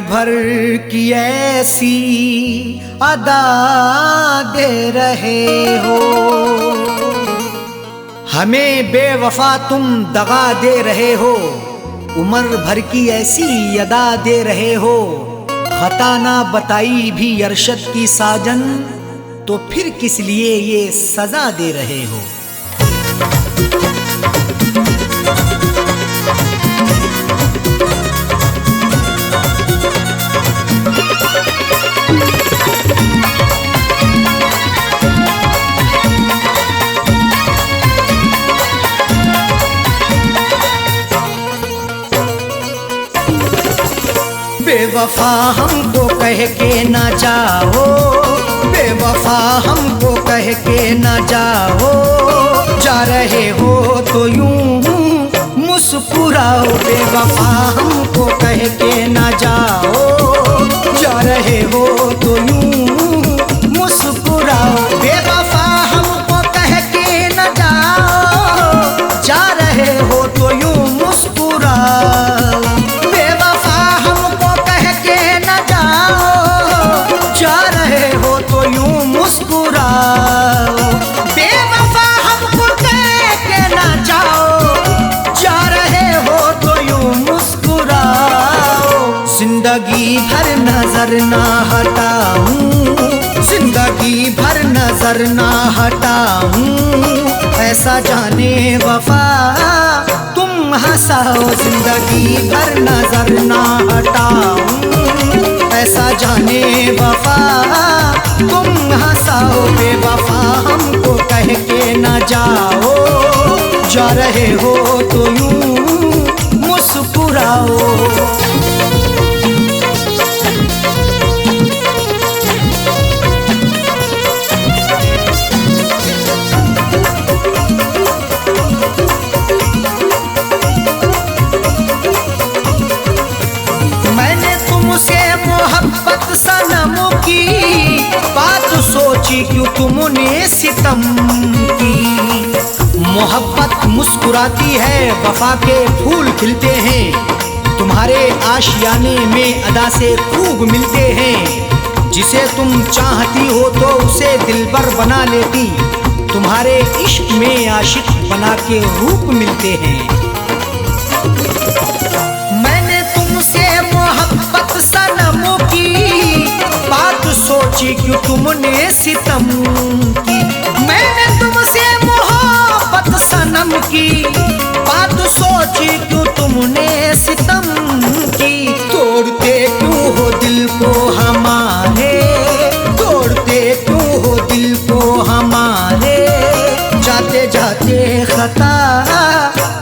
भर की ऐसी अदा दे रहे हो, हमें बेवफा तुम दगा दे रहे हो। उम्र भर की ऐसी अदा दे रहे हो, खता ना बताई भी अरशद की साजन, तो फिर किस लिए ये सजा दे रहे हो। बेवफा हमको कह के ना जाओ, बेवफा हमको कह के ना जाओ, जा रहे हो तो यूं मुस्कुराओ। बेवफा हमको कह के ना जाओ, जा रहे हो तो यूं मुस्कुराओ। बेवफा हमको कह के ना जाओ, जा रहे हो तो यूं मुस्कुराओ। बेवफा हमको कह के ना जाओ, जा रहे हो तो यूं मुस्कुराओ। जिंदगी भर नजर ना हटाऊं, जिंदगी भर नजर ना हटाऊं, ऐसा जाने वफा तुम हंसाओ। जिंदगी भर नजर ना हटाऊं, ऐसा जाने वफा तुम हंसाओ। बेवफा हमको कह के ना जाओ, जा रहे हो तो यूं मुस्कुराओ। मैंने तुमसे मोहब्बत सनम की बात सोची, क्यों तुमने सितम की। मोहब्बत मुस्कुराती है, वफा के फूल खिलते हैं, तुम्हारे आशियाने में अदा से खूब मिलते हैं। जिसे तुम चाहती हो तो उसे दिलबर बना लेती, तुम्हारे इश्क में आशिक बना के रूप मिलते हैं। मैंने तुमसे मोहब्बत सनम की बात सोची, क्यों तुमने सितम की। मैंने तुमसे मोहब्बत सनम की बात सोची, क्यों तुमने सितम की। तोड़ते क्यों हो दिल को हमारे, तोड़ते क्यों हो दिल को हमारे, जाते जाते खता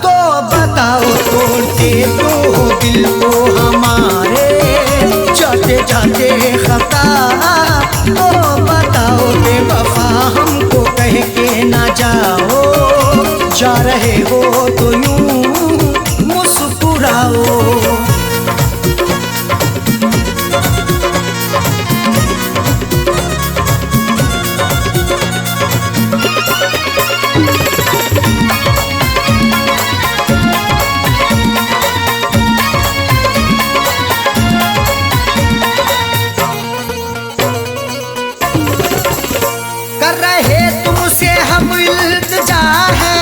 तो बताओ। तोड़ते क्यों हो दिल को हमारे, जाते जाते खता तो बताओ। बेवफा हमको कह के ना जाओ, जा रहे हो तो यूं मुस्कुराओ। कर रहे तुमसे हम इल्तिजा है,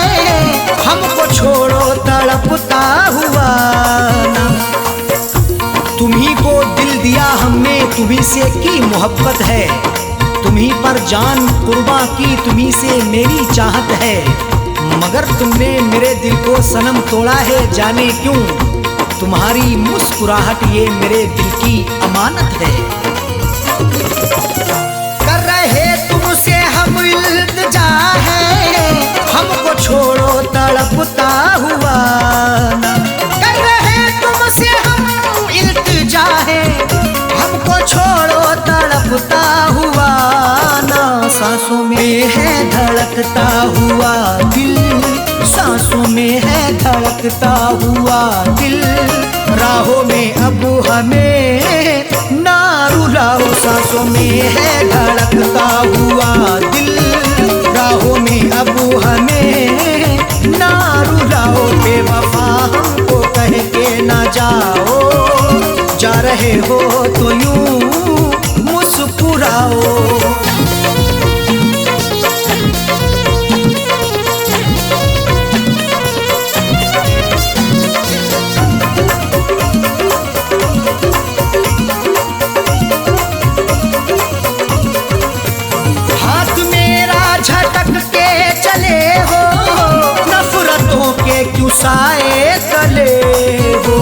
हमको छोड़ो तड़पता हुआ ना। तुम्ही को दिल दिया हमने, तुम्ही से की मोहब्बत है, तुम्ही पर जान कुर्बां की, तुम्ही से मेरी चाहत है। मगर तुमने मेरे दिल को सनम तोड़ा है, जाने क्यों। तुम्हारी मुस्कुराहट ये मेरे दिल की अमानत है। कर रहे तुमसे हम इल्तिजा है, हमको छोड़ो तड़पता हुआ ना। कर रहे तुमसे हम इल्तिजा है, हमको छोड़ो तड़पता हुआ ना। सांसों में है धड़कता हुआ दिल, सांसों में है धड़कता हुआ दिल। राहों में अब हमें ना रुलाओ, सांसों में है धड़कता हुआ दिल। राहों में अब हमें ना रुलाओ। बेवफा हमको कह के ना जाओ, जा रहे हो तो यूं मुस्कुराओ। हाथ मेरा झटक के चले हो, नफरतों के क्यों साए तले हो।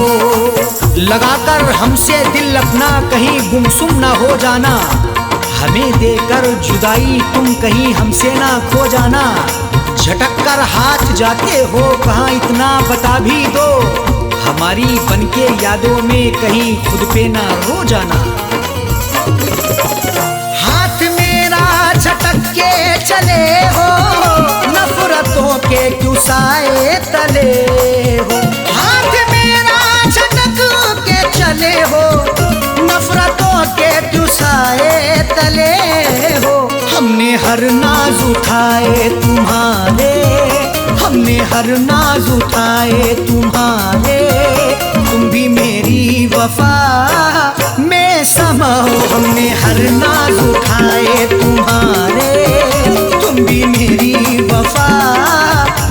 लगाकर हमसे दिल अपना कहीं गुमसुम ना हो जाना, हमें देकर जुदाई तुम कहीं हमसे ना खो जाना। झटक कर हाथ जाते हो कहाँ इतना बता भी दो, हमारी बनके यादों में कहीं खुद पे ना रो जाना। हाथ मेरा झटक के चले हो, नफरतों के क्यों साए तले हो। हाथ मेरा झटक के चले हो, नफरतों के क्यों साए तले हो। हमने हर नाज उठाए तुम्हारे, हमने हर नाज उठाए तुम्हारे, तुम भी मेरी वफा में समाओ। हमने हर नाज उठाए तुम्हारे, तुम भी मेरी वफा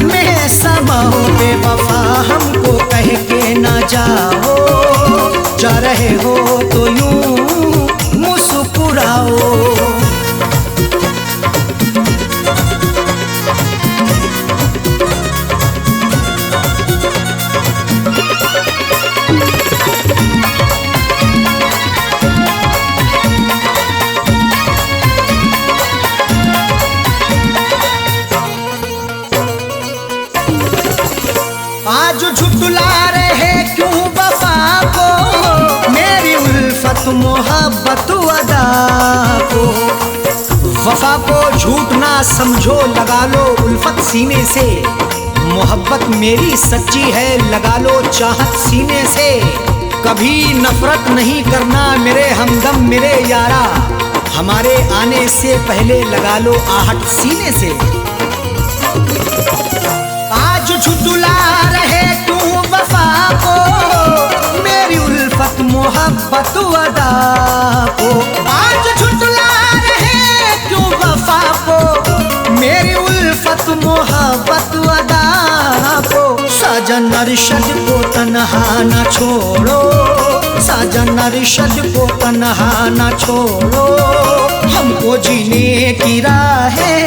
में समाओ। बेवफा हमको कह के ना जाओ, जा रहे हो तो यूं मुस्कुराओ। आज झुठला रहे क्यों वफा को, मेरी उल्फत मोहब्बत अदा को। वफा को झूठ ना समझो, लगा लो उल्फत सीने से। मोहब्बत मेरी सच्ची है, लगा लो चाहत सीने से। कभी नफरत नहीं करना मेरे हमदम मेरे यारा, हमारे आने से पहले लगा लो आहट सीने से। आज झुठला रहे क्यों वफा को, मेरी उल्फत मोहब्बत अदा को। आज झुठला रहे क्यों वफा को, मेरी उल्फत मोहब्बत अदा को। साजन अरशद को तन्हा न छोड़ो, साजन अरशद को तन्हा न छोड़ो। हमको जीने की राहें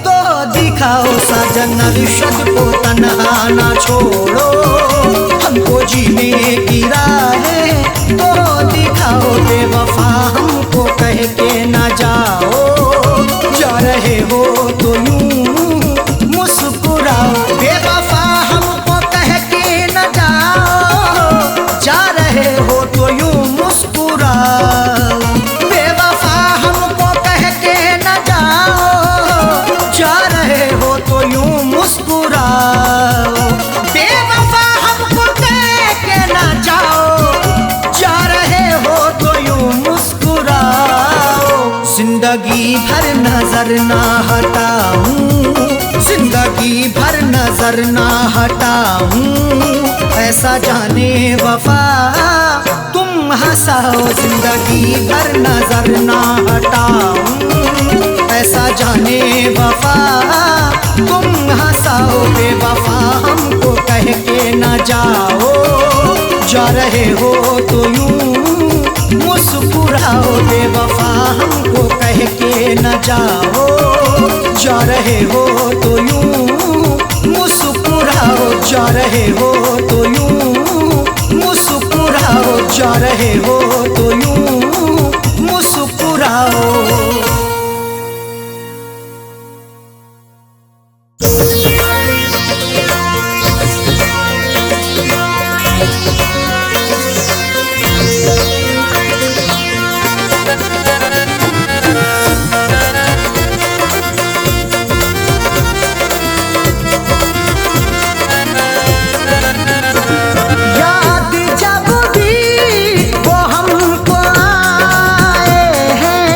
तो दिखाओ, साजन अरशद को तन्हा न छोड़ो। हमको जीने की राहें तो दिखाओ। बेवफा हमको कह के ना जाओ, जा रहे हो तो यूं मुस्कुराओ। बेवफा हमको कह के ना जाओ, जा रहे हो तो यूं मुस्कुराओ। बेवफा हमको कह के ना जाओ, जा रहे हो तो यूं मुस्कुराओ। बेवफा हमको कह के ना जाओ, जा रहे हो तो यूं मुस्कुराओ। जिंदगी भर नजर ना हटाऊं, जिंदगी भर नजर ना हटाऊं। ऐसा जाने वफा तुम हंसाओ, जिंदगी भर नजर ना हटाऊं। ऐसा जाने वफा तुम हंसाओ। बेवफा हमको कह के ना जाओ, जा रहे हो तो यूं मुस्कुराओ। बेवफा हमको कह के ना जाओ, जा रहे हो तो यूं मुस्कुराओ। जा रहे हो तो यूं मुस्कुराओ, जा रहे हो तो यूं मुस्कुराओ। याद जब भी वो हमको आए हैं,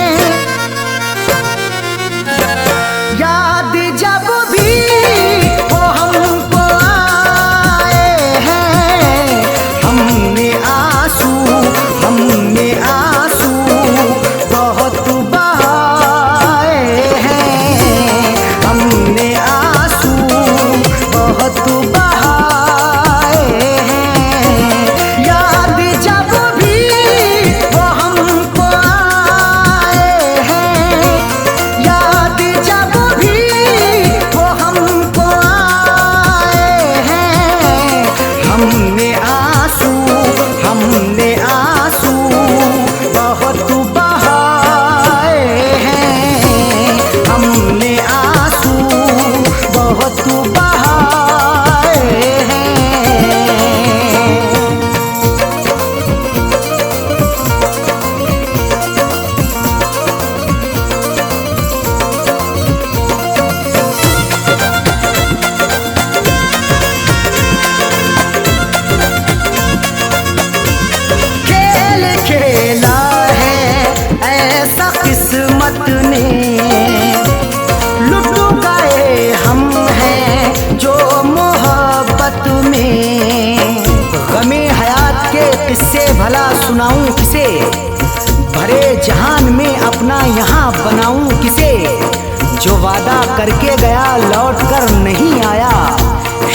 जो वादा करके गया लौट कर नहीं आया,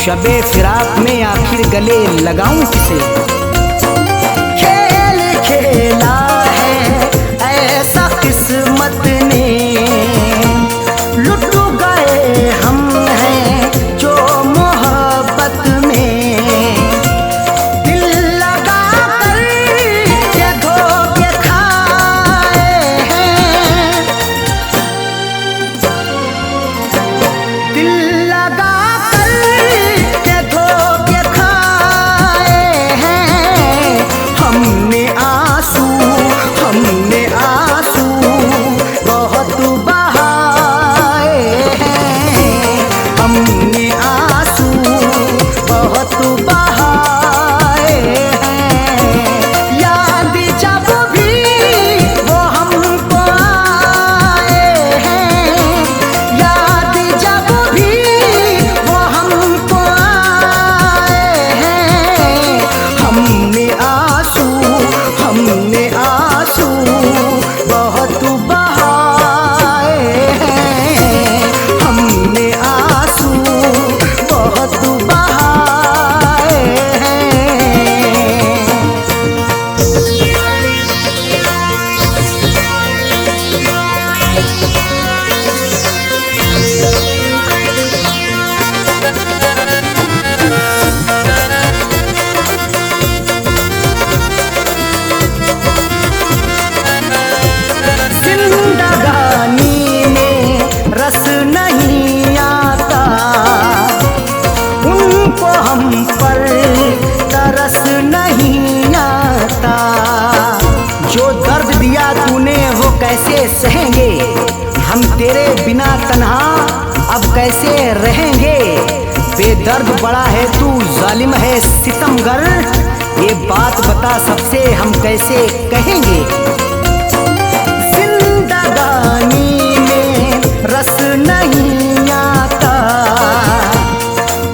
शबे फिराक में आखिर गले लगाऊं किसे। खेल खेला है ऐसा किस्मत ने, लुट गए हम हैं जो मोहब्बत में। दिल लगा कर के धोखे खाए हैं, दिल लगा कर के धोखे खाए हैं। हमने आंसू बहुत बहाए हैं, हमने आंसू बहुत बहाए हैं। याद जब भी वो हमको आए हैं, याद जब भी वो हमको आए हैं। हमने आंसू बहुत बहाए हैं, हमने आंसू बहुत बहाए हैं। जिंदगानी में रस नहीं आता, उनको हम पर तरस नहीं आता। जो दर्द दिया तूने वो कैसे सहेंगे, हम तेरे बिना तन्हा अब कैसे रहेंगे। बेदर्द बड़ा है तू जालिम है सितमगर, ये बात बता सबसे हम कैसे कहेंगे। जिंदगानी में रस नहीं आता,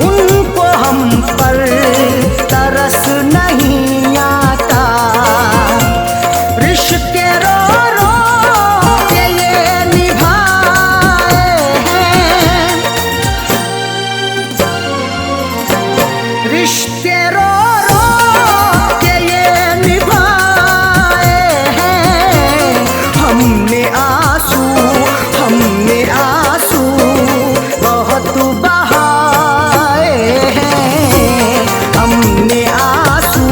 उनको हम पर तरस नहीं आता। रिश्ते रो रो के ये निभाए हैं, रिश्ते रो रो के ये निभाए हैं। हमने आंसू बहुत बहाए हैं, हमने आंसू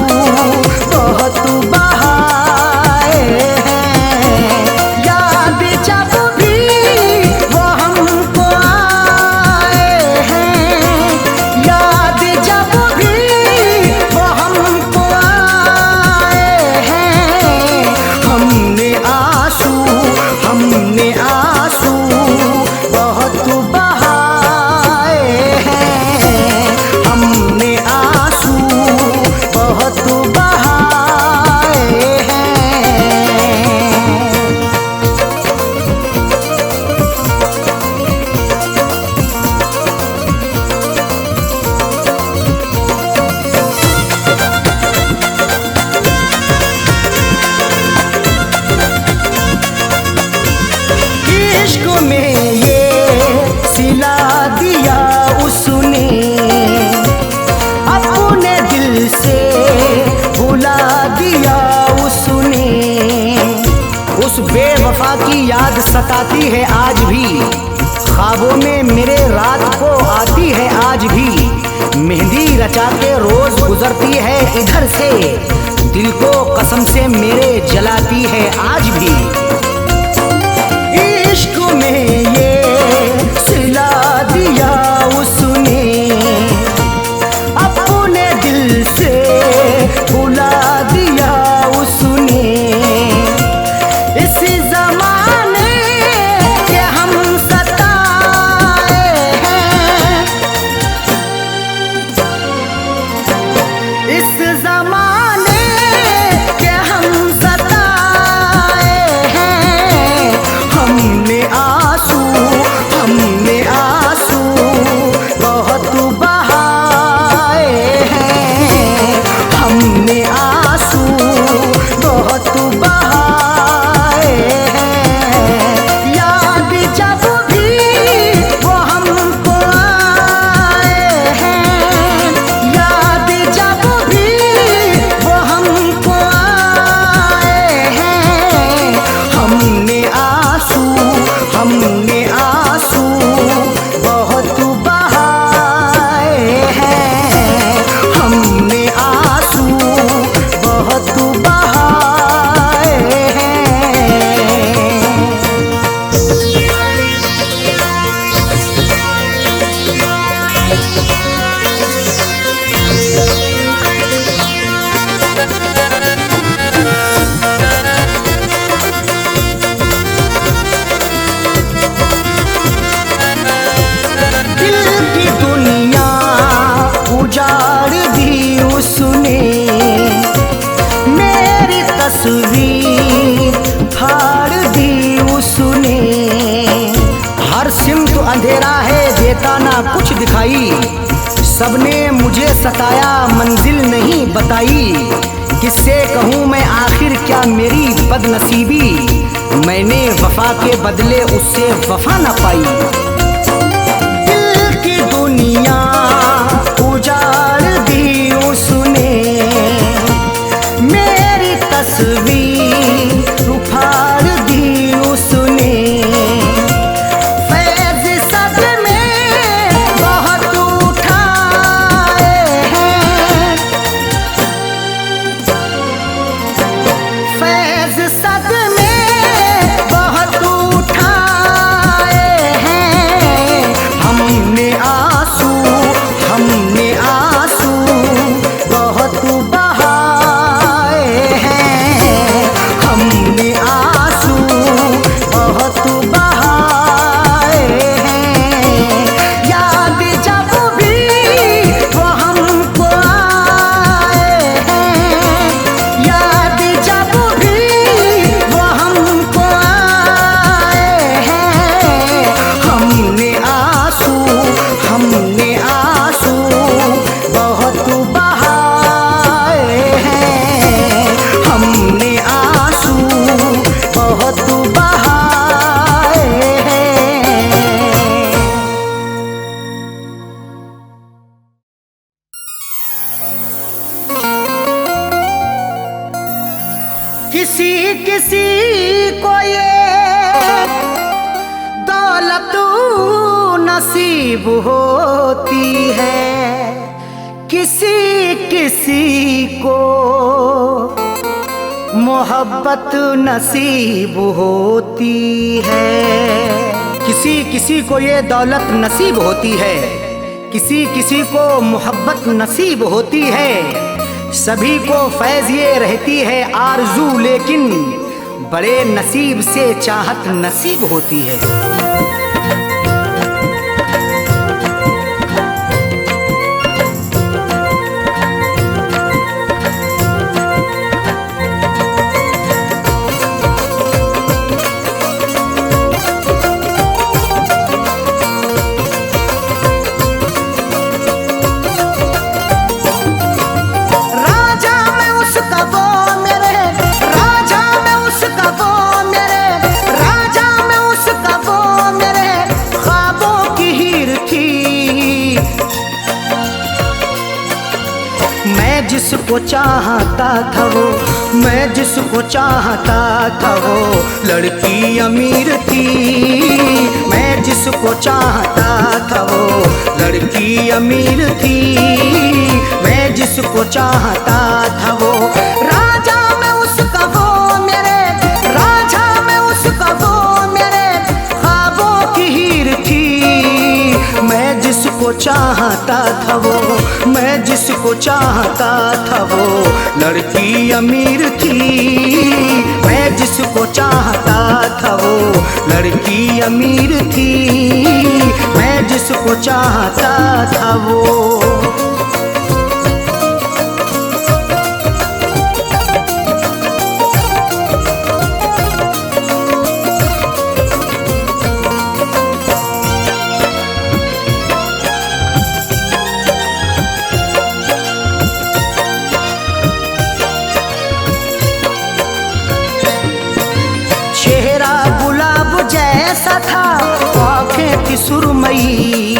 बहुत बहाए हैं। याद जब भी वो हमको आए हैं, याद जब भी वो हमको आए हैं। हमने आंसू बहुत बहाए हैं, हमने आंसू बहुत बहाए हैं। इश्क में ये सिला दिया उसने, अपने दिल से भुला दिया उसने। उस बेवफा की याद सताती है आज भी, ख्वाबों में मेरे रात को आती है आज भी। मेहंदी रचा के रोज गुजरती है इधर से, दिल को कसम से मेरे जलाती है आज भी। इश्क में ये सिला दिया उसने, अपने दिल से भुला दिया उसने। इस जमाने के हम सताए हैं, इस जमाने के हम सताए बहुत अंधेरा है, देता ना कुछ दिखाई। सबने मुझे सताया, मंजिल नहीं बताई। किससे कहूँ मैं आखिर क्या मेरी बदनसीबी, मैंने वफा के बदले उससे वफा न पाई। दिल की दुनिया उजाड़ दी उसने, मेरी तस्वीर उफाड़ दी उसने। फैज़ सदमे बहुत उठाए हैं, फैज़ सदमे बहुत उठाए हैं। हमने आंसू बहुत बहाए हैं, हमने आंसू बहुत बहाए हैं। याद जब भी वो हमको आए हैं, याद जब भी वो हमको आए हैं। हमने आंसू बहुत बहाए हैं, हमने आंसू बहुत बहाए हैं। किसी किसी को ये दौलत नसीब होती है, किसी किसी को मोहब्बत नसीब होती है। किसी किसी को ये दौलत नसीब होती है, किसी किसी को मोहब्बत नसीब होती है। सभी को फैज़ ये रहती है आरज़ू, लेकिन बड़े नसीब से चाहत नसीब होती है। जिसको चाहता था वो, मैं जिसको चाहता था वो लड़की अमीर थी। मैं जिसको चाहता था वो लड़की अमीर थी। मैं जिसको चाहता था वो राजा, मैं उसका वो मेरे राजा, मैं उसका वो मेरे ख्वाबों की हीर थी। मैं जिसको चाहता था वो, मैं जिसको चाहता था वो लड़की अमीर थी। मैं जिसको चाहता था वो लड़की अमीर थी। मैं जिसको चाहता था वो। जैसा था आँखें थी सुरमई,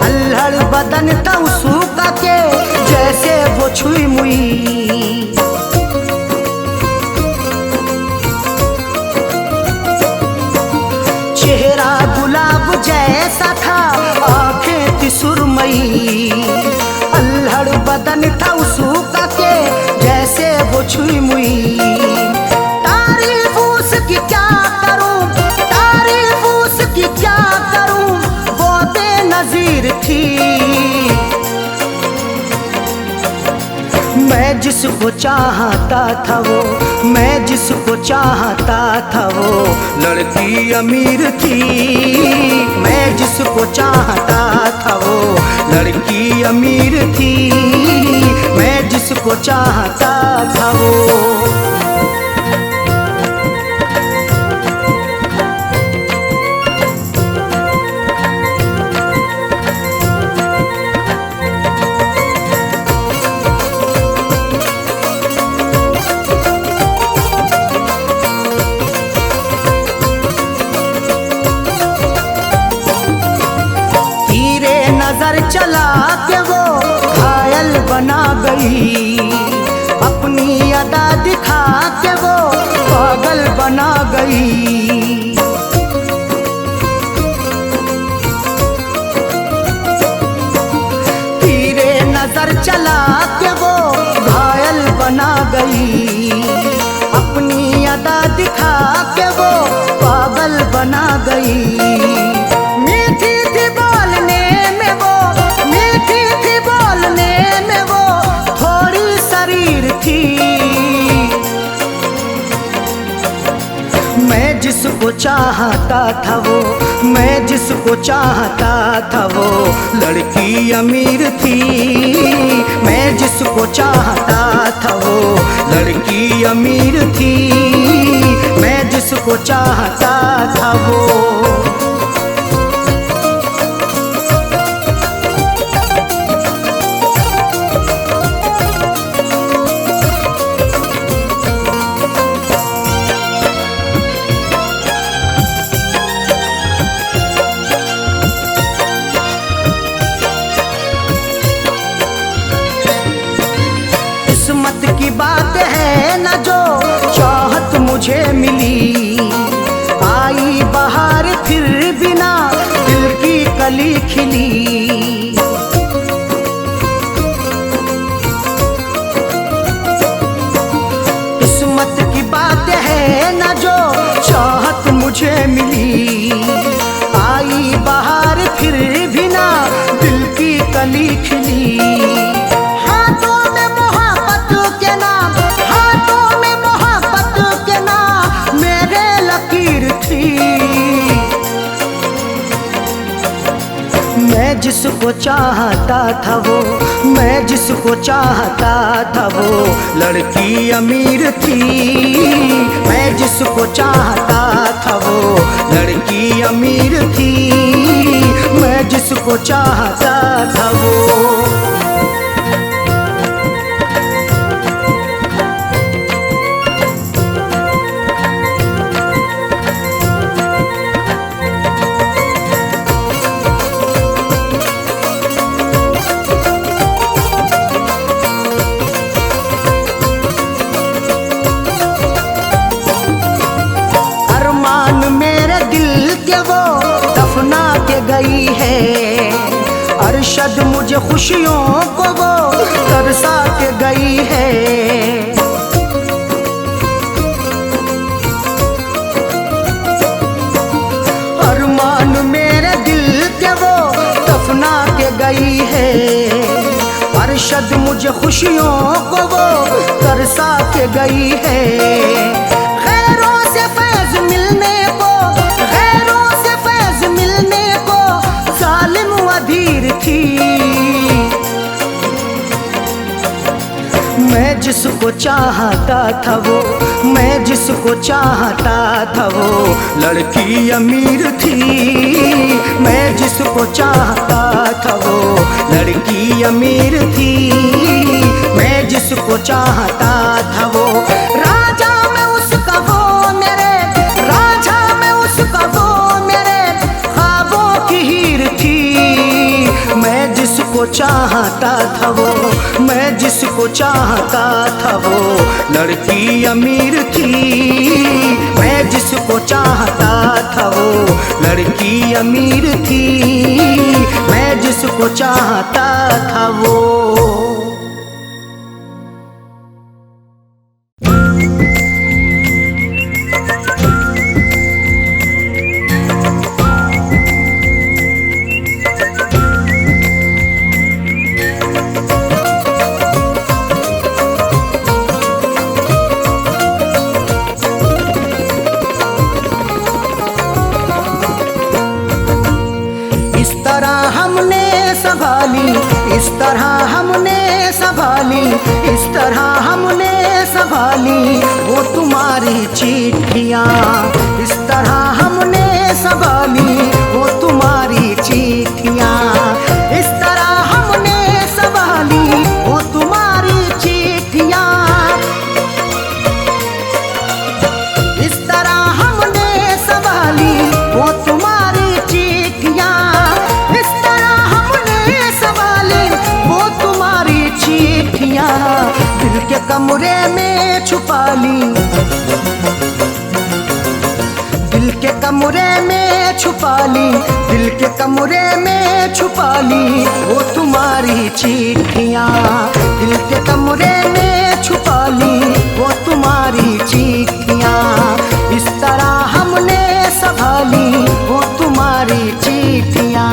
अल्हड़ बदन था उसका के जैसे वो छुई मुई। चेहरा गुलाब जैसा था, आँखें थी सुरमई, अल्हड़ बदन था उसका के जैसे वो छुई मुई। तारीफ उसकी क्या करूं, तारीफ उसकी क्या करूं, वो बेनज़ीर थी। मैं जिसको चाहता था वो, मैं जिसको चाहता था वो लड़की अमीर थी। मैं जिसको चाहता था वो लड़की अमीर थी। मैं जिसको चाहता था वो। नजर चला के वो घायल बना गई, अपनी अदा दिखा के वो पागल बना गई। तीरे नजर चला के वो घायल बना गई, अपनी अदा दिखा के वो पागल बना गई। मीठी थी बोलने में वो, मीठी थी बोलने में वो, थोड़ी शरीर थी। मैं जिसको चाहता था वो, मैं जिसको चाहता था वो लड़की अमीर थी। मैं जिसको चाहता था वो लड़की अमीर थी। मैं जिसको चाहता था वो। किस्मत की बात है ना जो चाहत मुझे मिली, आई बहार फिर बिना दिल की कली खिली। किस्मत की बात है ना जो चाहत मुझे मिली, आई बहार फिर बिना दिल की कली खिली। हाथों में मोहब्बत के नाम, हाथों में मोहब्बत के नाम मेरे लकीर थी। मैं जिसको चाहता था वो, मैं जिसको चाहता था वो लड़की अमीर थी। मैं जिसको चाहता था वो लड़की अमीर थी। मैं जिसको चाहता था वो। गई है अरशद मुझे खुशियों को वो तरसा के गई है। अरमान मेरे दिल के वो दफना के गई है। अरशद मुझे खुशियों को वो तरसा के गई है। खैरों से फैज मिलने को, खैरों से फैज मिलने को जालिम अधीर थी। मैं जिसको चाहता था वो, मैं जिसको चाहता था वो लड़की अमीर थी। मैं जिसको चाहता था वो लड़की अमीर थी। मैं जिसको चाहता था वो राजा में उसका वो मेरे, राजा में उसका वो मेरे ख्वाबों की हीर थी। मैं जिसको चाहता था वो, मैं जिसको चाहता था वो लड़की अमीर थी। मैं जिसको चाहता था वो लड़की अमीर थी। मैं जिसको चाहता था वो। इस तरह हमने संभाली, इस तरह हमने संभाली वो तुम्हारी चिट्ठियाँ। इस तरह हमने संभाली वो तुम्हारी चिट्ठियाँ। इस तरह हमने संभाली वो तुम्हारी चिट्ठियाँ। इस तरह हमने संभाली वो तुम्हारी चिट्ठियाँ। इस तरह हमने में छुपा ली, दिल के कमरे में छुपा ली, दिल के कमरे में छुपा ली वो तुम्हारी चिट्ठियाँ, दिल के कमरे में छुपा ली वो तुम्हारी चिट्ठियाँ, इस तरह हमने संभाली वो तुम्हारी चिट्ठियाँ।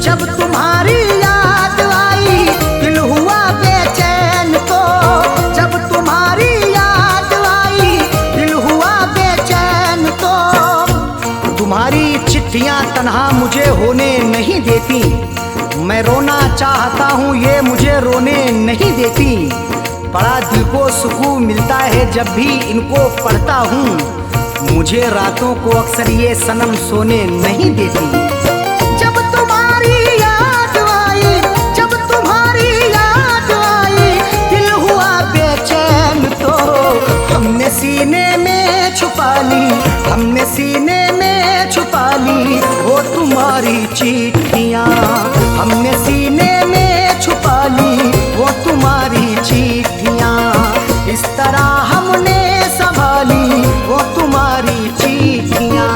जब तुम्हारी याद आई दिल हुआ बेचैन तो, जब तुम्हारी याद आई दिल हुआ बेचैन तो, तुम्हारी चिट्ठियां तन्हा मुझे होने नहीं देती, मैं रोना चाहता हूँ ये मुझे रोने नहीं देती, बड़ा दिल को सुकून मिलता है जब भी इनको पढ़ता हूँ, मुझे रातों को अक्सर ये सनम सोने नहीं देती। जब तुम्हारी याद आई, जब तुम्हारी याद आई दिल हुआ बेचैन तो, हमने सीने में छुपा ली, हमने सीने में छुपा ली वो तुम्हारी चिट्ठियाँ, हमने सीने में छुपा ली वो तुम्हारी चिट्ठियाँ, इस तरह हमने संभाली वो तुम्हारी चिट्ठियाँ।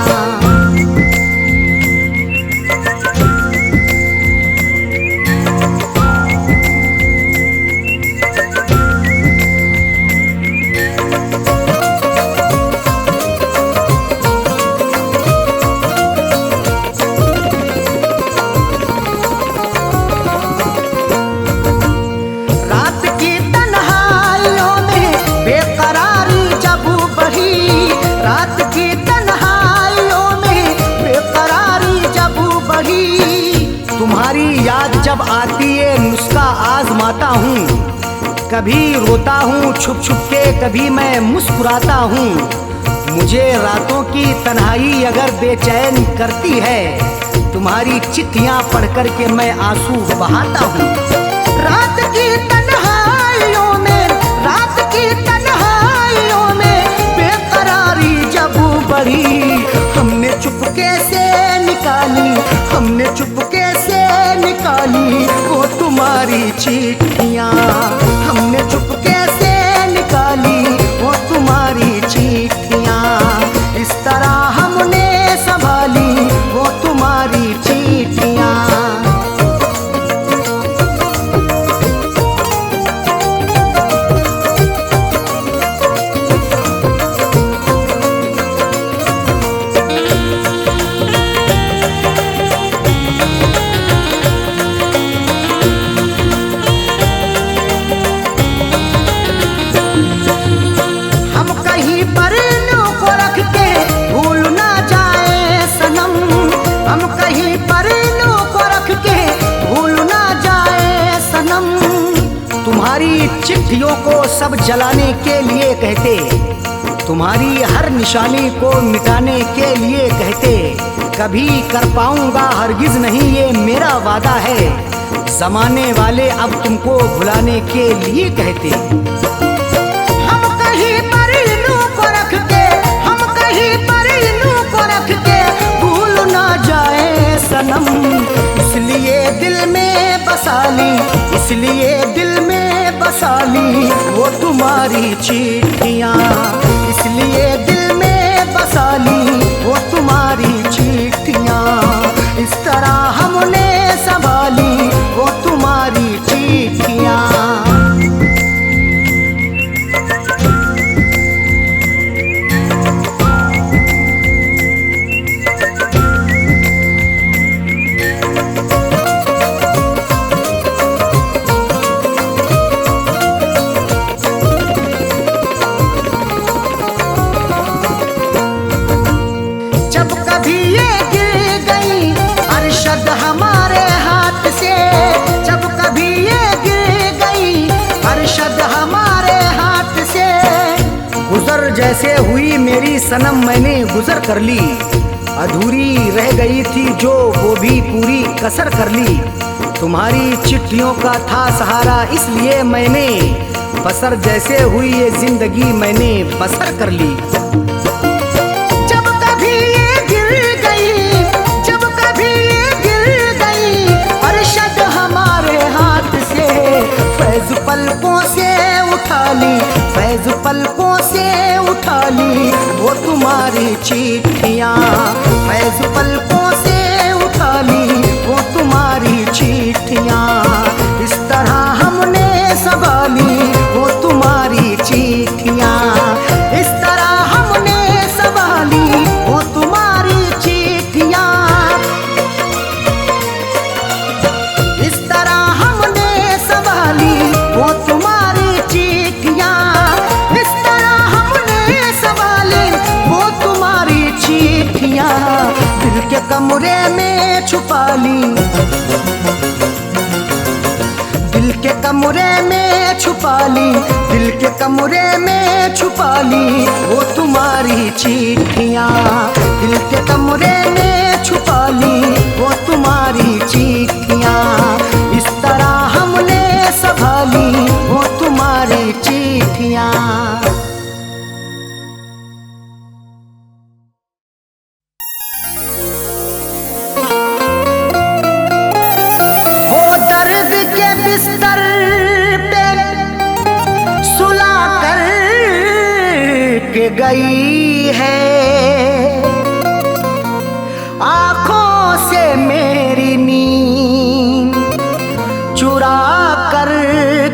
तुम्हारी याद जब आती है नुस्खा आजमाता हूँ, कभी रोता हूँ छुप छुप के, कभी मैं मुस्कुराता हूँ, मुझे रातों की तन्हाई अगर बेचैन करती है, तुम्हारी चिट्ठियाँ पढ़ कर के मैं आंसू बहाता हूँ। रात की तन्हाइयों में, रात की तन्हाइयों में बेकरारी जब बढ़ी, हमने चुपके से निकाली, हमने चुपके से निकाली वो तुम्हारी चिट्ठियाँ, हमने चुपके से निकाली वो तुम्हारी चिट्ठियाँ, इस तरह हमने संभाली वो तुम्हारी चिट्ठियाँ। तुम्हारी चिट्ठियों को सब जलाने के लिए कहते, तुम्हारी हर निशानी को मिटाने के लिए कहते, कभी कर पाऊंगा हरगिज नहीं ये मेरा वादा है, जमाने वाले अब तुमको भुलाने के लिए कहते। हम कहीं पर इन्हों को रख के, हम कहीं पर इन्हों को रख के भूल ना जाए सनम, इसलिए दिल में बसा ली, इसलिए दिल में बसा ली वो तुम्हारी चिट्ठियाँ, इसलिए दिल में बसा ली वो तुम्हारी चिट्ठियाँ, इस तरह हमने संभाली वो तुम्हारी चिट्ठियाँ। जैसे हुई मेरी सनम मैंने गुजर कर ली, अधूरी रह गई थी जो वो भी पूरी कसर कर ली। तुम्हारी चिट्ठियों का था सहारा इसलिए मैंने बसर जैसे हुई ये जिंदगी मैंने बसर कर ली। जब कभी ये गिर गई, जब कभी ये गिर गई अरशद हमारे हाथ से, फैज पलकों से उठा ली, फैज पलकों से उठा ली वो तुम्हारी चिट्ठियाँ, फैज पलकों से उठा ली वो तुम्हारी चिट्ठियाँ। इस तरह हमने संभाली वो तुम्हारी चिट्ठियाँ, इस तरह हमने संभाली वो तुम्हारी चिट्ठियाँ, इस तरह हमने संभाली वो तुम्हारी चिट्ठियाँ, इस तरह हमने संभाली वो तुम्हारी चिट्ठियाँ। दिल के कमरे में छुपा ली, दिल के कमरे में छुपा ली, दिल के कमरे में छुपा ली वो तुम्हारी चिट्ठियाँ, दिल के कमरे में छुपा ली वो तुम्हारी चिट्ठियाँ। इस तरह हमने संभाली वो तुम्हारी चिट्ठियाँ। बिस्तर पे सुला कर के गई है, आँखों से मेरी नींद चुरा कर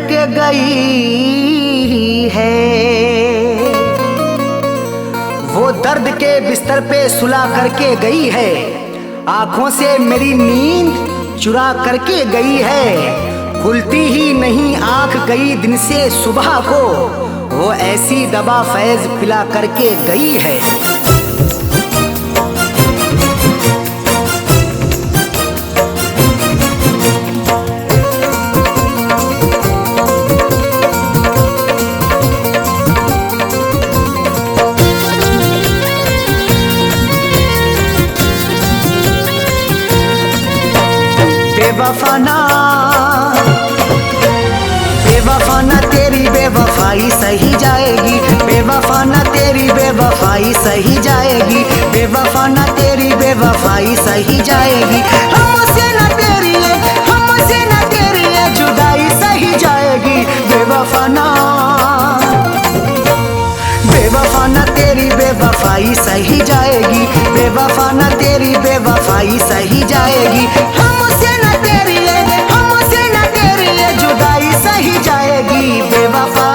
के गई है। वो दर्द के बिस्तर पे सुला करके गई है, आँखों से मेरी नींद चुरा करके गई है। खुलती ही नहीं आंख गई दिन से सुबह को, वो ऐसी दवा फैज पिला करके गई है। बेवफाना बेवफाना तेरी बेवफाई सही जाएगी, बेवफाना तेरी बेवफाई सही जाएगी, बेवफाना तेरी बेवफाई सही जाएगी। हमसे न तेरी है, हमसे न तेरी है जुदाई सही जाएगी। बेवफाना बेवफाना तेरी बेवफाई सही जाएगी, बेवफाना तेरी बेवफाई सही जाएगी। हमसे न तेरी है, हमसे न तेरी है जुदाई सही जाएगी। बेवफा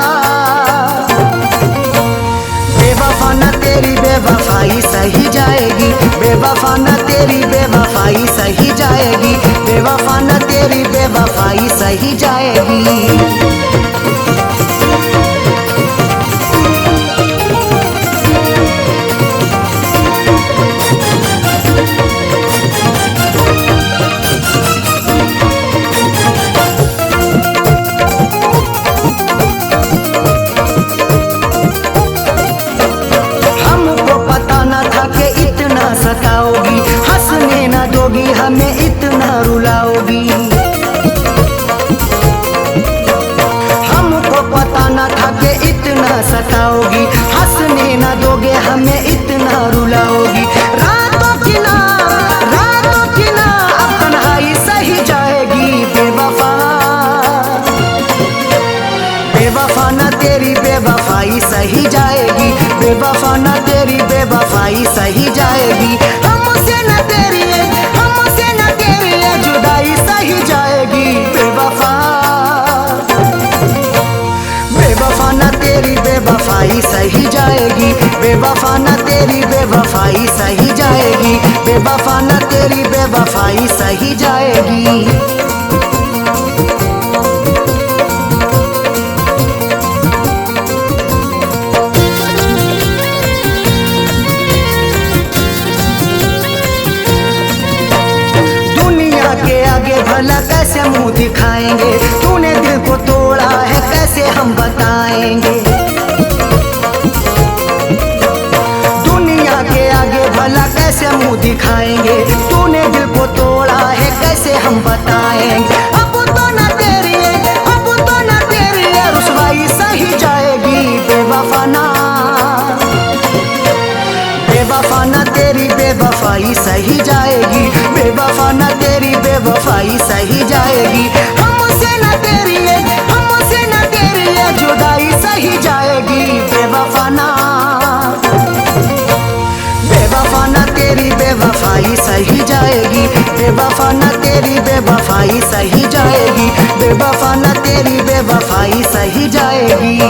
बेवफाना तेरी बेवफाई सही जाएगी, बेवफाना तेरी बेवफाई सही जाएगी, बेवफाना तेरी बेवफाई सही जाएगी। सताओगी, हंसने न दोगी, हमें इतना रुलाओगी। हमको पता न था कि इतना सताओगी, हंसने न दोगे, हमें इतना रुलाओगी। रातों की ना अब तन्हाई सही जाएगी। बेवफा बेवफा न तेरी बेवफाई सही जाएगी, बेवफा न तेरी बेवफाई सही जाएगी। हमसे न तेरी है, हमसे न तेरी है जुदाई सही जाएगी। बेवफा बेवफा न तेरी बेवफाई सही जाएगी, बेवफा न तेरी बेवफाई सही जाएगी, बेवफा न तेरी बेवफाई सही जाएगी। भला कैसे मुंह दिखाएंगे, तूने दिल को तोड़ा है कैसे हम बताएंगे। दुनिया के आगे भला कैसे मुंह मुंह दिखाएंगे, तूने दिल को तोड़ा है कैसे हम बताएंगे। अब तो न तेरी है, अब तो न तेरी है रुसवाई सही जाएगी बेवफा ना, बेवफा ना तेरी बेवफाई सही जाएगी, बेवफा ना तेरी बेवफाई सही जाएगी। हमसे न तेरी है, हमसे न तेरी है जुदाई सही जाएगी बेवफा ना, बेवफा ना तेरी बेवफाई सही जाएगी, बेवफा ना तेरी बेवफाई सही जाएगी, बेवफा ना तेरी बेवफाई सही जाएगी।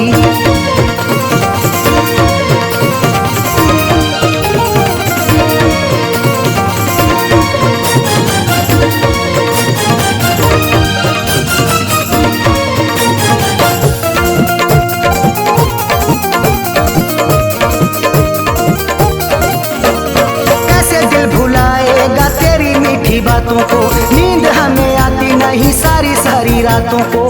बातों को नींद हमें आती नहीं सारी सारी रातों को,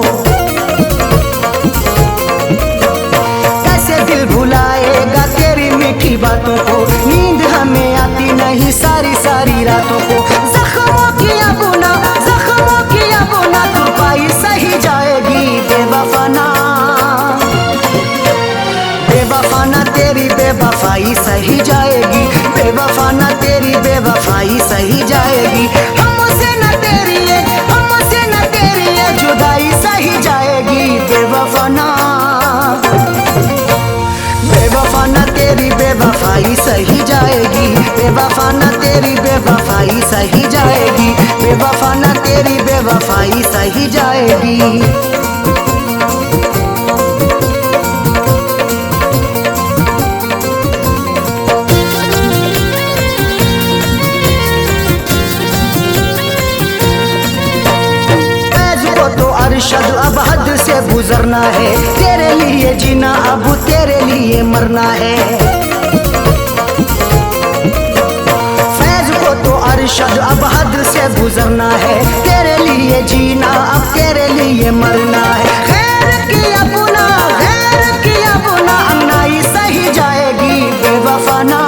कैसे दिल भुलाएगा तेरी मीठी बातों को, नींद हमें आती नहीं सारी सारी रातों को। जख्मों की अबुना, जख्मों की अबुना तुरपाई सही जाएगी बेवफा ना, बेवफा ना तेरी बेवफाई सही जाएगी, बेवफा ना तेरी बेवफाई सही जाएगी। हमसे न तेरी है, हमसे न तेरी है जुदाई सही जाएगी बेवफा ना, बेवफा ना तेरी बेवफाई सही जाएगी, बेवफा ना तेरी बेवफाई सही जाएगी, बेवफा ना तेरी बेवफाई सही जाएगी। अरशद अब हद से गुजरना है, तेरे लिए जीना अब तेरे लिए मरना है। फैज को तो अरशद अब हद से गुजरना है, तेरे लिए जीना अब तेरे लिए मरना है। खैर की अपना, खैर की अपना अन्नाई सही जाएगी बेवफा ना,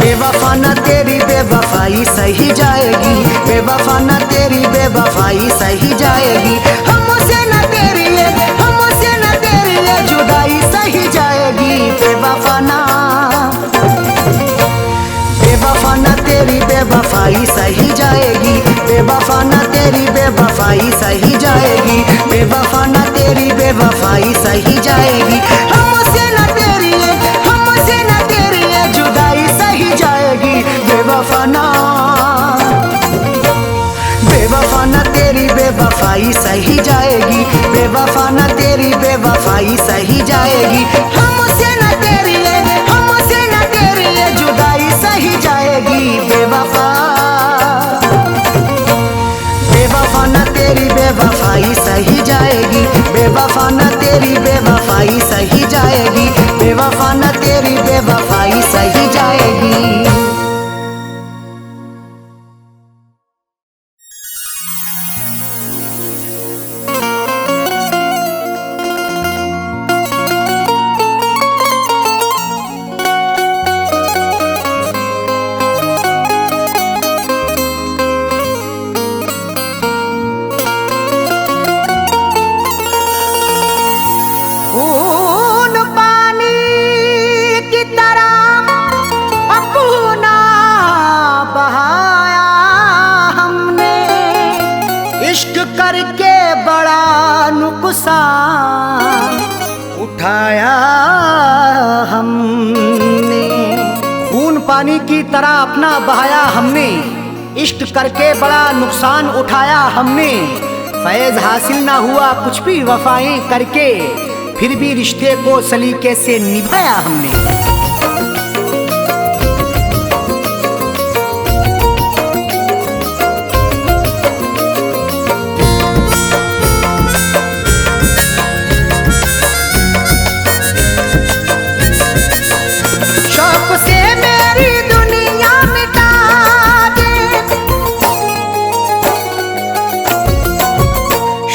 बेवफा ना तेरी बेवफाई सही जाएगी, बेवफा ना तेरी बेवफाई सही जाएगी। हमसे न तेरी है, हमसे न तेरी है जुदाई सही जाएगी बेवफा ना, बेवफा ना तेरी बेवफाई सही जाएगी, बेवफा ना तेरी बेवफाई सही जाएगी, बेवफा ना तेरी बेवफाई सही जाएगी। हमसे न तेरी है, हमसे न तेरी है जुदाई सही जाएगी बेवफा ना, बेवफा ना तेरी बेवफाई सही जाएगी, बेवफा ना तेरी बेवफाई सही जाएगी। हमसे न तेरी है, हमसे न तेरी है जुदाई सही जाएगी बेवफा, बेवफा ना तेरी बेवफाई सही जाएगी, बेवफा ना तेरी बेवफाई सही जाएगी, बेवफा ना तेरी बेवफाई सही जाएगी। करके बड़ा नुकसान उठाया हमने, खून पानी की तरह अपना बहाया हमने, इश्क करके बड़ा नुकसान उठाया हमने। फैज हासिल ना हुआ कुछ भी वफाएं करके, फिर भी रिश्ते को सलीके से निभाया हमने।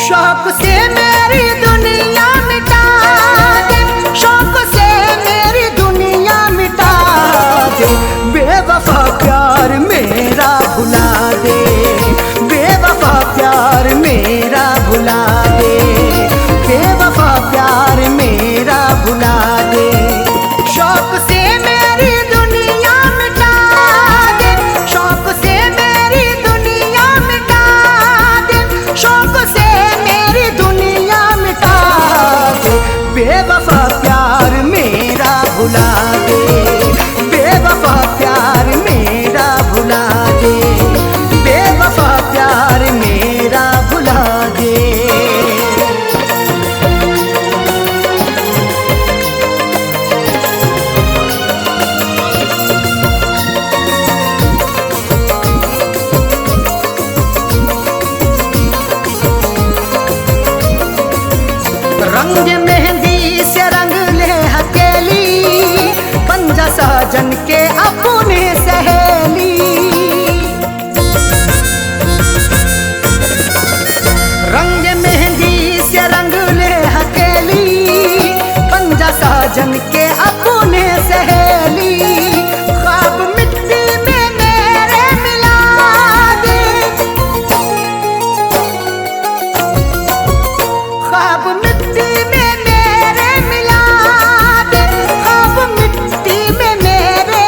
शौक से मेरी दुनिया मिटा दे, शौक से मेरी दुनिया भुला दे। शौक से मेरी दुनिया मिटा दे, शौक से मेरी दुनिया मिटा दे, शौक से मेरी दुनिया मिटा दे। बेवफा प्यार मेरा भुला दे, बेवफा प्यार मेरा भुला दे, बेवफा प्यार मेरा भुला दे। रंग मेहंदी से रंग ले हथेली, बन जा साजन के अपने सहेली। रंग मेहंदी से रंग ले हथेली, बन जा साजन के अपने सहेली। ख्वाब मिट्टी में मेरे मिला दे, ख्वाब मिट्टी में मेरे मिला दे, ख्वाब मिट्टी में मेरे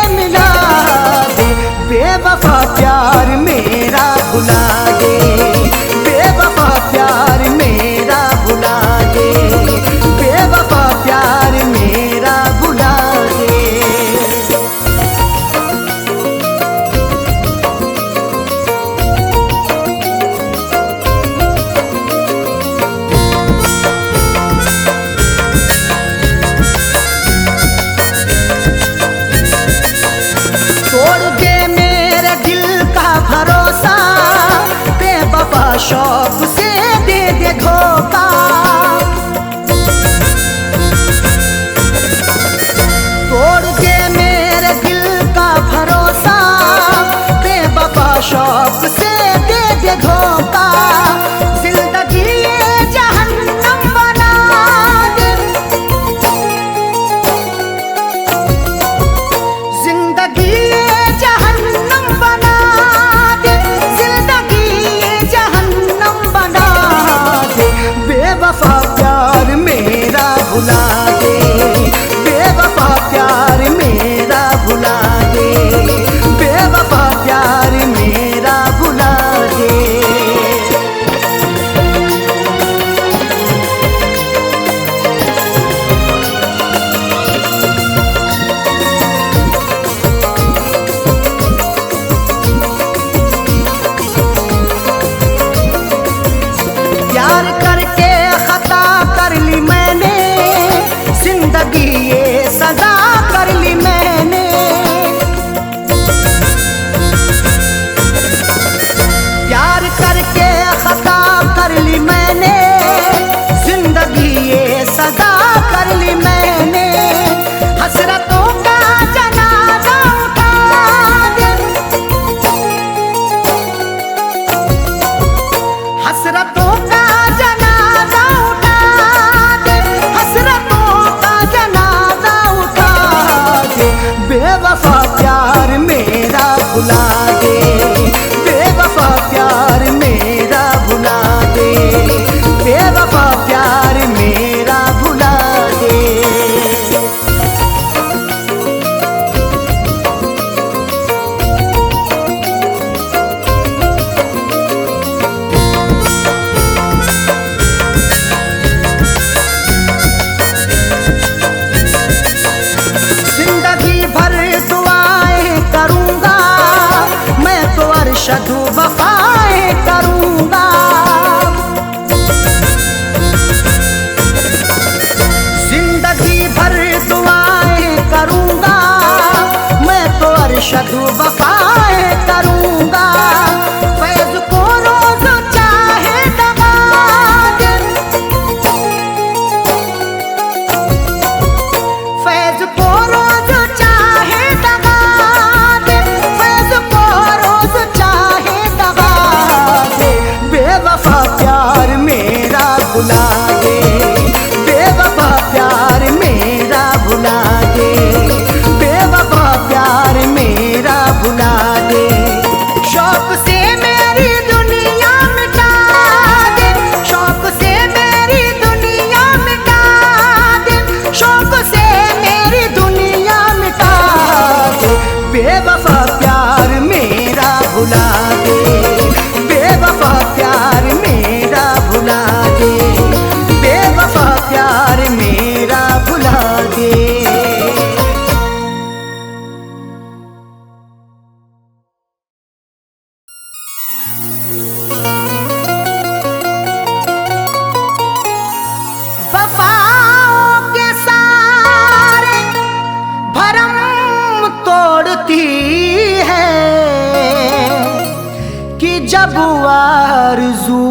जब आरज़ू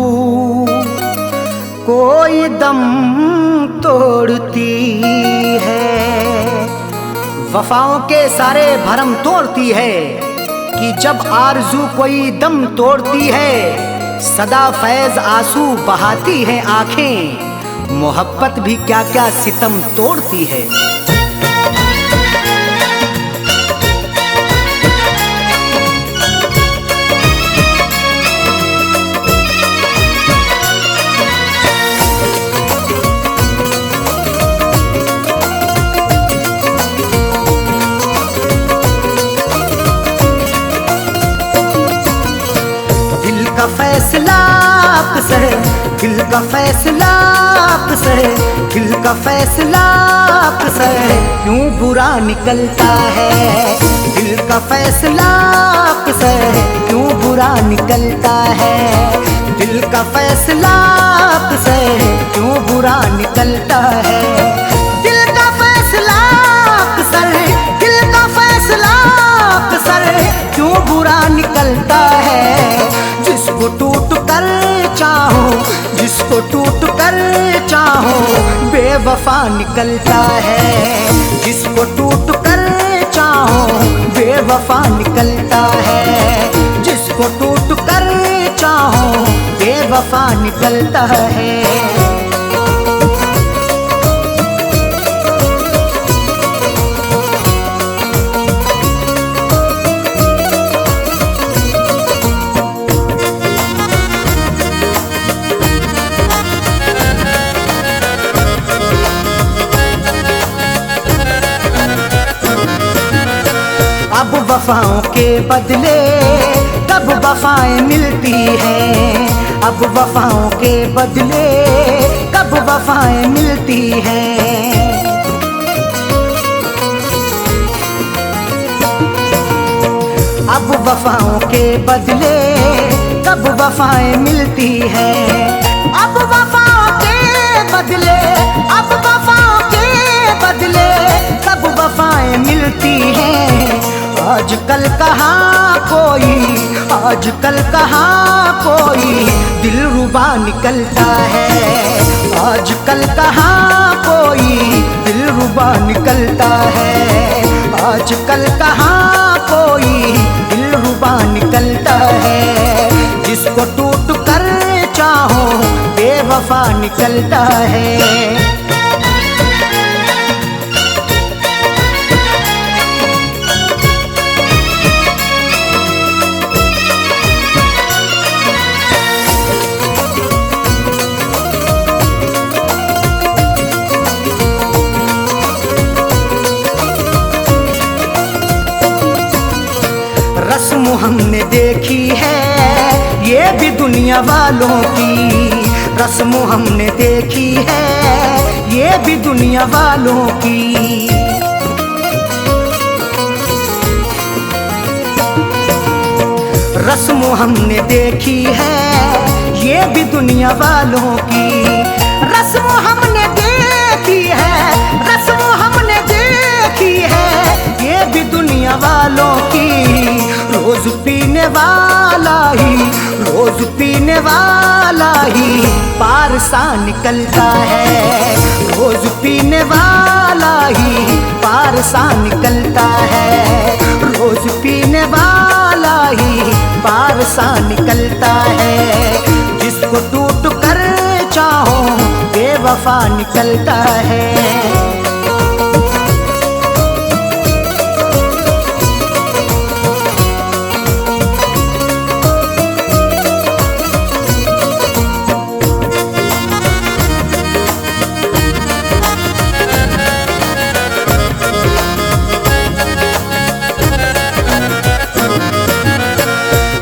कोई दम तोड़ती है, वफाओं के सारे भरम तोड़ती है कि जब आरज़ू कोई दम तोड़ती है, सदा फैज़ आंसू बहाती है आंखें, मोहब्बत भी क्या क्या सितम तोड़ती है। फैसला आपसे, दिल का फैसला आपसे, दिल का फैसला आपसे क्यों बुरा निकलता है, दिल का फैसला आपसे क्यों बुरा निकलता है, दिल का फैसला आपसे क्यों बुरा निकलता है, दिल का फैसला आपसे, दिल का फैसला आपसे क्यों बुरा निकलता है। जिसको टूट कर चाहो, जिसको टूट कर चाहो बेवफा निकलता है, जिसको टूट कर चाहो बेवफा निकलता है, जिसको टूट कर चाहो बेवफा निकलता है। अब वफाओं के बदले कब वफाएं मिलती हैं, अब वफाओं के बदले कब वफाएं मिलती हैं। अब वफाओं के बदले कब वफाएं मिलती हैं, अब वफाओं के बदले, अब वफाओं के बदले कब वफाएं मिलती हैं। आजकल कहाँ कोई, आजकल कहाँ कोई दिलरुबा निकलता है, आजकल कहाँ कोई दिलरुबा निकलता है, आजकल कहाँ कोई दिलरुबा निकलता है। जिसको टूट कर चाहो बेवफा निकलता है। रस्म हमने देखी है ये भी दुनिया वालों की, रस्म हमने देखी है ये भी दुनिया वालों की। रस्म हमने देखी है ये भी दुनिया वालों की, रस्म हमने देखी है, रस्म हमने देखी है ये भी दुनिया वालों की। रोज पीने वाला ही, रोज पीने वाला ही पार सा निकलता है, रोज पीने वाला ही पार सा निकलता है, रोज पीने वाला ही पार सा निकलता है। जिसको टूट कर चाहो बेवफा निकलता है।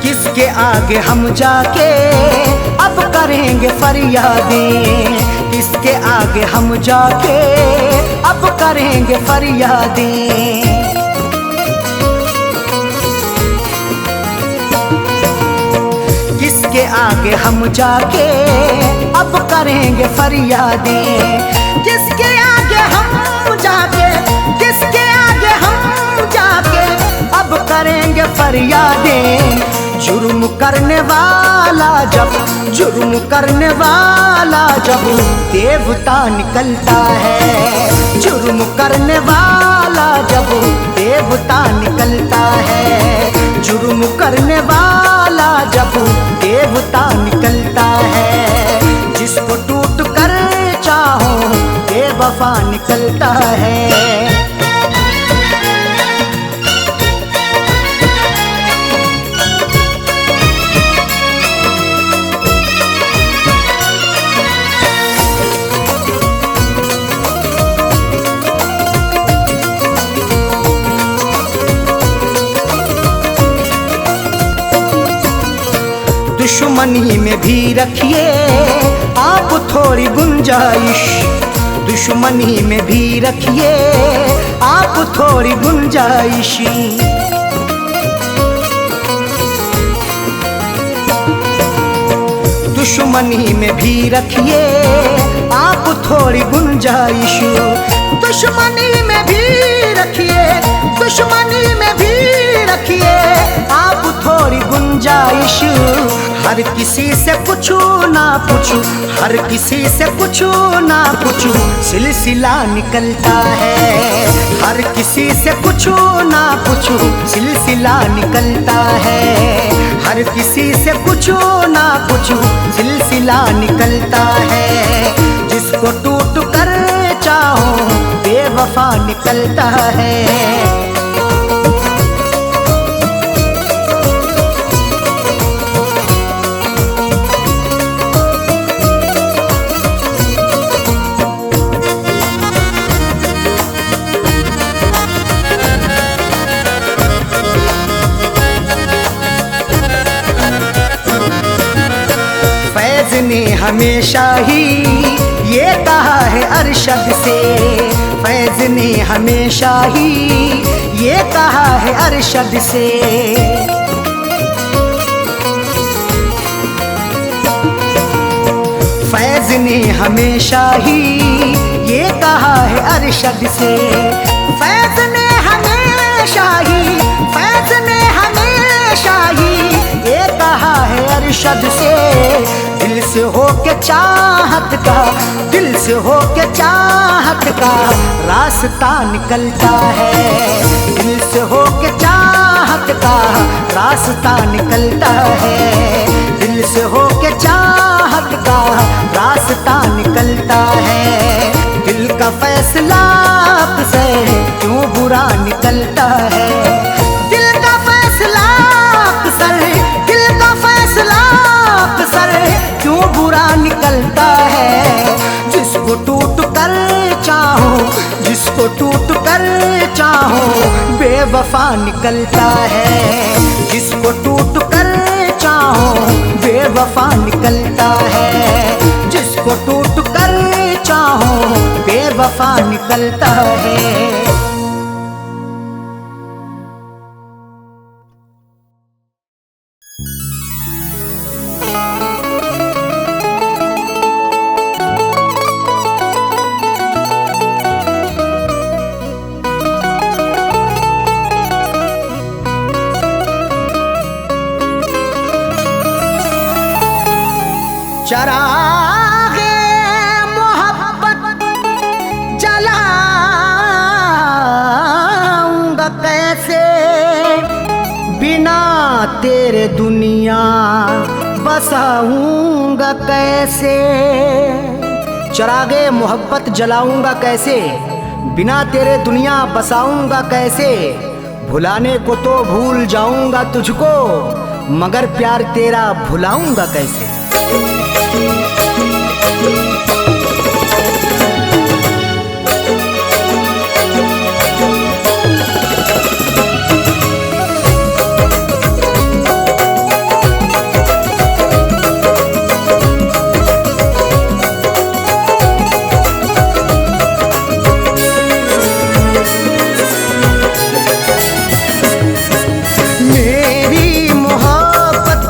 किसके आगे हम जाके अब करेंगे फरियादें, किसके आगे हम जाके अब करेंगे फरियादें। किसके आगे हम जाके अब करेंगे फरियादें, किसके आगे हम जाके, किसके आगे हम जाके अब करेंगे फरियादें। जुर्म करने वाला जब देवता निकलता है। जुर्म करने वाला जब देवता निकलता है। जुर्म करने वाला जब देवता निकलता है। जिसको टूट कर चाहो बेवफा निकलता है। दुश्मनी में भी रखिए आप थोड़ी गुंजाइश। दुश्मनी में भी रखिए आप थोड़ी गुंजाइश। दुश्मनी में भी रखिए आप थोड़ी गुंजाइश। दुश्मनी में भी रखिए, दुश्मनी में भी रखिए आप थोड़ी गुंजाइश। हर किसी से पूछू ना पूछू, हर किसी से पूछू ना पूछू सिलसिला निकलता है। हर किसी से पूछू ना पूछू सिलसिला निकलता है। हर किसी से पूछू ना पूछू सिलसिला निकलता है। जिसको टूट कर चाहो बेवफा निकलता है। फैज़ ने हमेशा ही ये कहा है अरशद से। फैज़ ने हमेशा ही ये कहा है अरशद से। फैज़ ने हमेशा ही ये कहा है अरशद से। फैज़ ने हमेशा ही, फैज़ ने हमेशा ही ये कहा है अरशद से। दिल से हो के चाहत का, दिल से हो के चाहत का रास्ता निकलता है। दिल से हो के चाहत का रास्ता निकलता है। दिल से हो के चाहत का रास्ता निकलता है। दिल का फैसला अक्सर क्यों बुरा निकलता है। दिल का फैसला अक्सर, दिल का फैसला अक्सर क्यों बुरा निकलता है। जिसको टूट कर चाहो, जिसको टूट कर चाहो बेवफा निकलता है। जिसको टूट कर चाहो बेवफा निकलता है। जिसको टूट कर चाहो बेवफा निकलता है। चरागे मोहब्बत जलाऊंगा कैसे, बिना तेरे दुनिया बसाऊंगा कैसे। चरागे मोहब्बत जलाऊंगा कैसे, बिना तेरे दुनिया बसाऊंगा कैसे। भुलाने को तो भूल जाऊंगा तुझको, मगर प्यार तेरा भुलाऊंगा कैसे। मेरी मोहब्बत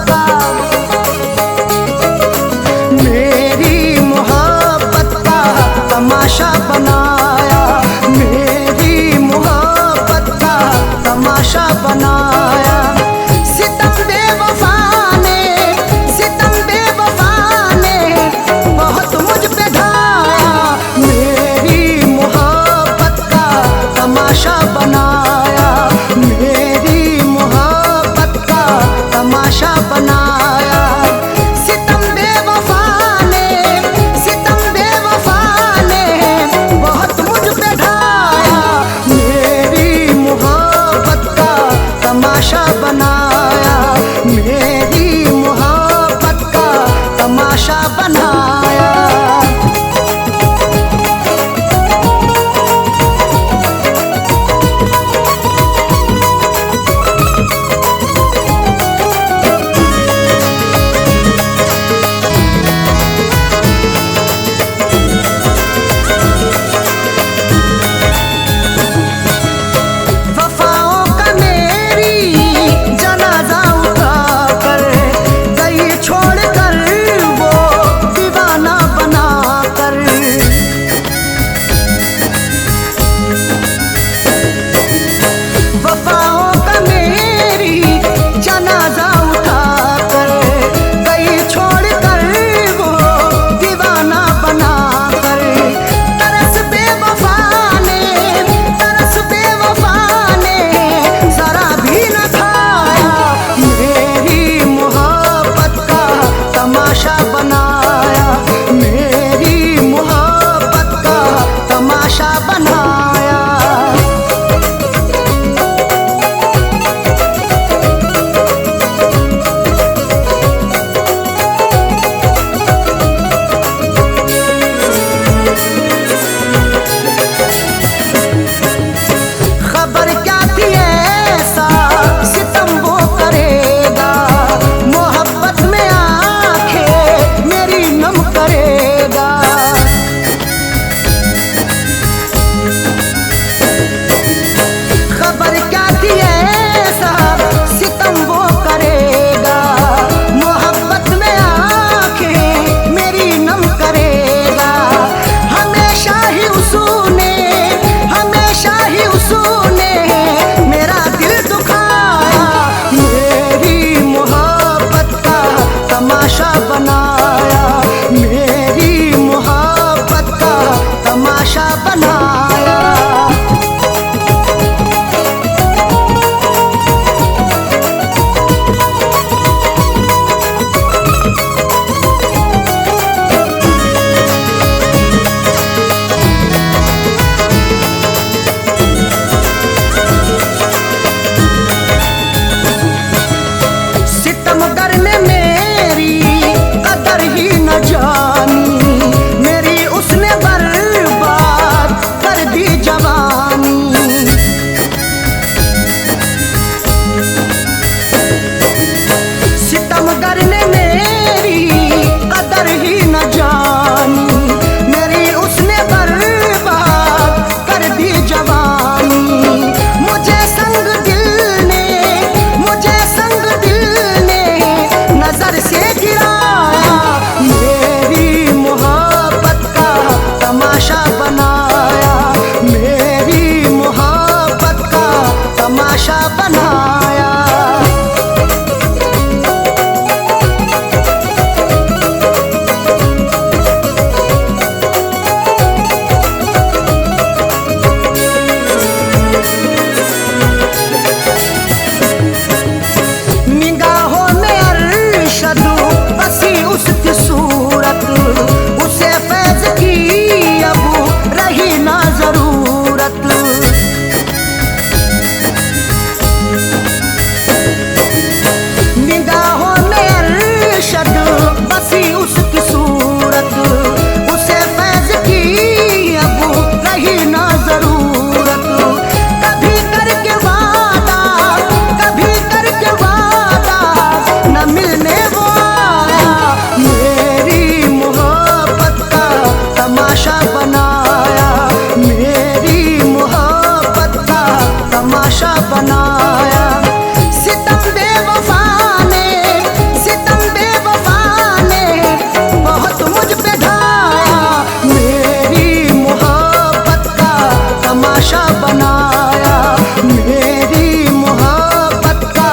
बनाया, मेरी मोहब्बत का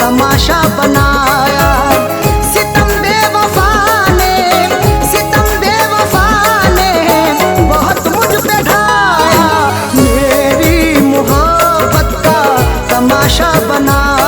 तमाशा बनाया। सितम बेवफा ने बहुत मुझ पे ढाया, मेरी मोहब्बत का तमाशा बनाया।